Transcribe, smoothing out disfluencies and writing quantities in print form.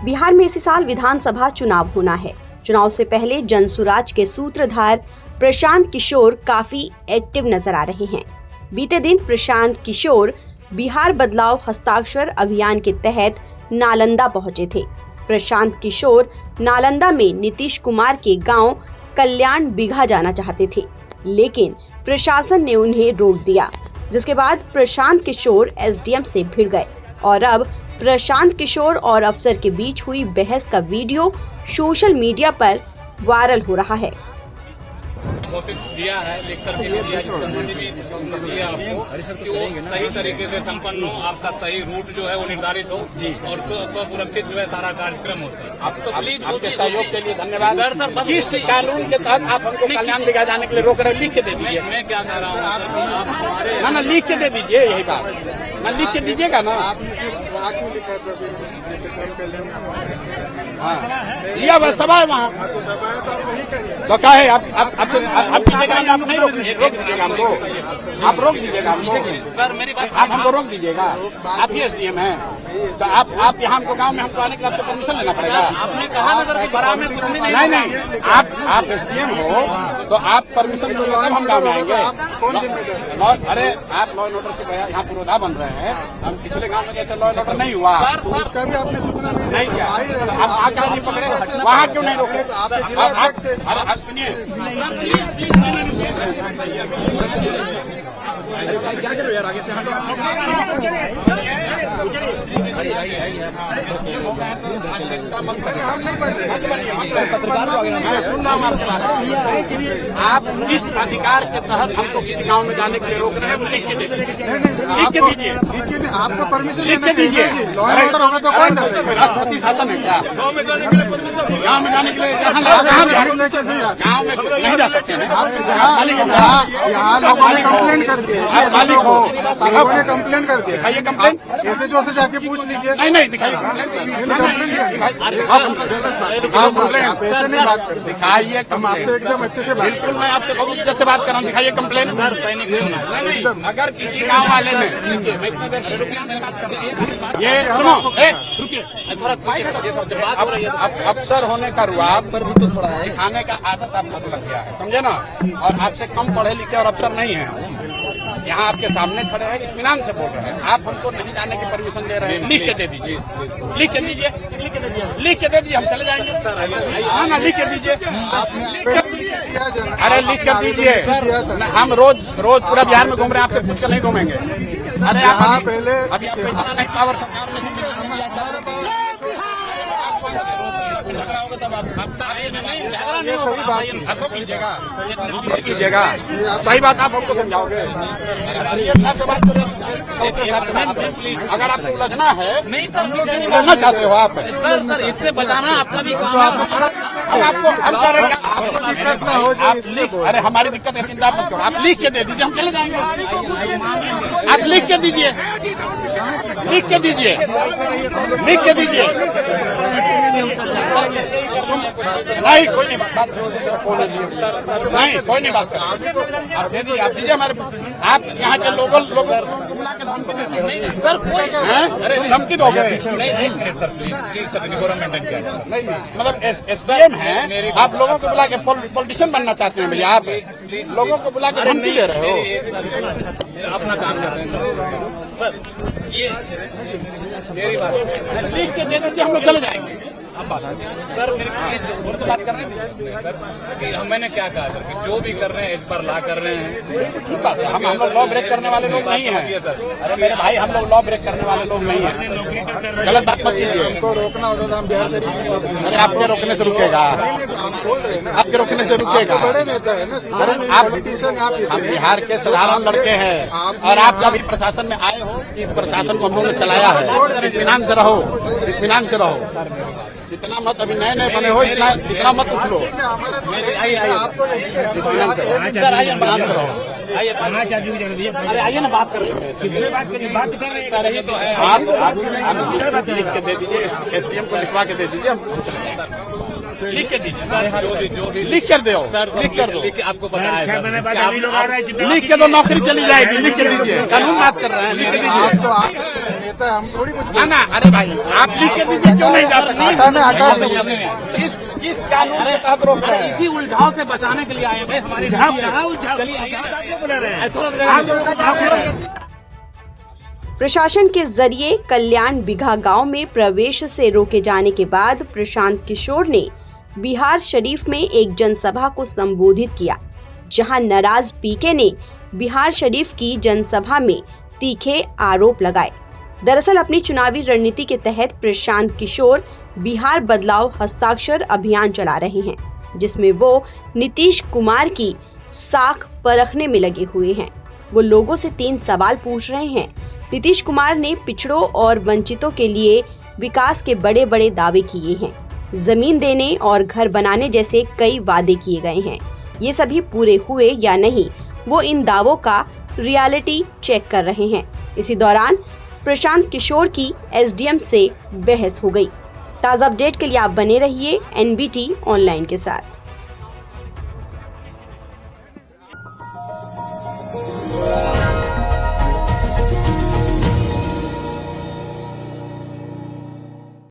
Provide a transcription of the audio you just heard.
बिहार में इसी साल विधानसभा चुनाव होना है। चुनाव से पहले जनसुराज के सूत्रधार प्रशांत किशोर काफी एक्टिव नजर आ रहे हैं। बीते दिन प्रशांत किशोर बिहार बदलाव हस्ताक्षर अभियान के तहत नालंदा पहुंचे थे। प्रशांत किशोर नालंदा में नीतीश कुमार के गांव कल्याण बिघा जाना चाहते थे, लेकिन प्रशासन ने उन्हें रोक दिया, जिसके बाद प्रशांत किशोर एसडीएम से भिड़ गए और अब प्रशांत किशोर और अफसर के बीच हुई बहस का वीडियो सोशल मीडिया पर वायरल हो रहा है। नोटिस दिया है, लिख करके भी दिया, दिया आपको कि वो सही तरीके से संपन्न हो, आपका सही रूट जो है वो निर्धारित हो और सुरक्षित जो है सारा कार्यक्रम हो। आप तो प्लीज आपके सहयोग के लिए धन्यवाद सर। किस कानून के तहत आप हमको कल्याण बिघा जाने के लिए रोक रहे, लिख के दे दीजिए। मैं क्या कह रहा हूँ ना लिख के दे दीजिए, यही बात ना लिख के दीजिएगा ना। लिया वह सभा है वहाँ, तो क्या है आप दीजिएगा, आप नहीं रोक दीजिएगा हमको, आप रोक दीजिएगा हमको सर। मेरी बात आप हमको रोक दीजिएगा, आप ही एसडीएम हैं, तो आप यहाँ हमको गांव में हमको आने के लिए आपको परमिशन लेना पड़ेगा। आपने कहा ना सर कि बड़ा में कुछ भी नहीं, आप एसडीएम हो तो आप परमिशन दोगे तब हम गाँव में आएंगे। अरे आप लॉ एंड ऑर्डर के यहाँ पुरोधा बन रहे हैं, हम पिछले गाँव में जैसे लॉ एंड ऑर्डर नहीं हुआ उसका भी आपने सूचना नहीं किया, आप आकर नहीं पकड़े, वहाँ क्यों नहीं रोके? सुनिए क्या करो यार, आगे से हटो। सुन रहा हूँ आपकी बात। आप इस अधिकार के तहत हमको किसी गांव में जाने के लिए रोक रहे हैं, लिख के दीजिए, आपको परमिशन लिख के दीजिए। लॉ एंड ऑर्डर होगा तो कौन राष्ट्रपति शासन है क्या? गाँव में जाने के लिए परमिशन, गाँव में जाने के लिए गाँव में नहीं जा सकते हैं। यहाँ लोगों ने कंप्लेन कर दिए, मालिक हो, लोगों ने कंप्लेन कर दिया। दिखाइए कंप्लेन, ऐसे जो से जाके पूछ लीजिए। नहीं दिखाइए ऐसे नहीं बात करते, दिखाइए। हम आपसे एकदम अच्छे से बात बिल्कुल, मैं आपसे बहुत इज्जत से बात कर रहा हूँ, दिखाइए कंप्लेन। अगर किसी गांव वाले ने ये सुनो, रुकिए, अफसर होने का रुआब पर भी तो थोड़ा दिखाने का आदत आप लोग लग गया है, समझे ना। और आपसे कम पढ़े लिखे और अफसर नहीं है, यहाँ आपके सामने खड़े हैं, इत्मीनान से बोल रहे हैं। आप हमको नहीं जाने की परमिशन दे रहे हैं, लिख के दे दीजिए, लिख के दीजिए, लिख के दे दीजिए, हम चले जाएंगे। हाँ ना, लिख के दीजिए, अरे लिख कर दीजिए। हम रोज पूरा बिहार में घूम रहे हैं, आपसे पूछ कर नहीं घूमेंगे। अरे आप पहले अभी आपको इतना नहीं पावर सरकार में ये सही बात कीजिएगा, सही बात आप हमको समझाओगे। अगर आपको उलझना है, नहीं सर, उलझना चाहते हो आप सर इससे बचाना आपका भी काम है। आपको हम कह रहे हैं दिक्कत ना हो जाए। अरे हमारी दिक्कत है, चिंता मत करो, आप लिख के दे दीजिए, हम चले जाएंगे। आप लिख के दीजिए, लिख के दीजिए, लिख के दीजिए। नहीं कोई नहीं बात, नहीं कोई नहीं बात कर, आप दे दीजिए, आप दीजिए हमारे। आप यहाँ के लोगों को बुला के धमकी देते हैं सर, कोई अरे धमकी दोगे? नहीं सर, प्लीज सर, नहीं मतलब एसडीएम है, आप लोगों को बुला के पॉलिटिशियन बनना चाहते हैं भैया? आप लोगों को बुला के धमकी दे रहे हो? अपना काम कर रहे हैं सर, ये मेरी बात लिख के दे दीजिए, हम लोग चले जाएंगे। सर मेरी बात कर रहे हैं, मैंने क्या कहा सर कि जो भी कर रहे हैं इस पर ला कर रहे हैं। हम लोग लॉ ब्रेक करने वाले लोग नहीं हैं। अरे मेरे भाई, हम लोग लॉ ब्रेक करने वाले लोग नहीं हैं, गलत बात मत कीजिए। हमको रोकना होता था, हम बिहार से। अरे आपके रोकने से रुकेगा, हम बोल रहे हैं ना, आपके रोकने से रुकेगा। बड़े नेता है ना, अरे आप बिहार के साधारण लड़के हैं और आप जब प्रशासन में आए हो कि प्रशासन को हम लोगों ने चलाया है, इत्मीनान से रहो, इत्मीनान से रहो। इतना मत, अभी नए नए बने हो, इतना मत उछलो। इत्मीनान से रहो, सर आइए, इत्मीनान से रहो। आइए, अरे आइए ना, बात कर रहे हैं, बात कर रहे हैं तो है। आप लिख के दे दीजिए, एसडीएम को लिखवा के दे दीजिए, हम लिख के दीजिए सर, जो भी लिख कर दो सर, लिख कर दो, आपको पता है लिख के दो, नौकरी चली जाएगी। लिख के दीजिए, कानून बात कर रहे हैं, लिख के दीजिए। आप तो नेता, हम थोड़ी कुछ ना, अरे भाई आप नीचे नीचे क्यों नहीं जा सकते? हटाने हटा दीजिए। किस कानून के तहत रोक रहे हैं? इसी उलझाव से बचाने के लिए आए हैं हमारी प्रशासन के जरिए कल्याण बिघा गांव में प्रवेश से रोके जाने के बाद प्रशांत किशोर ने बिहार शरीफ में एक जनसभा को संबोधित किया, जहां नाराज पीके ने बिहार शरीफ की जनसभा में तीखे आरोप लगाए। दरअसल अपनी चुनावी रणनीति के तहत प्रशांत किशोर बिहार बदलाव हस्ताक्षर अभियान चला रहे हैं, जिसमें वो नीतीश कुमार की साख परखने में लगे हुए हैं। वो लोगों से 3 सवाल पूछ रहे हैं। नीतीश कुमार ने पिछड़ों और वंचितों के लिए विकास के बड़े बड़े दावे किए हैं, जमीन देने और घर बनाने जैसे कई वादे किए गए हैं। ये सभी पूरे हुए या नहीं, वो इन दावों का रियलिटी चेक कर रहे हैं। इसी दौरान प्रशांत किशोर की एसडीएम से बहस हो गई। ताज़ा अपडेट के लिए आप बने रहिए NBT ऑनलाइन के साथ।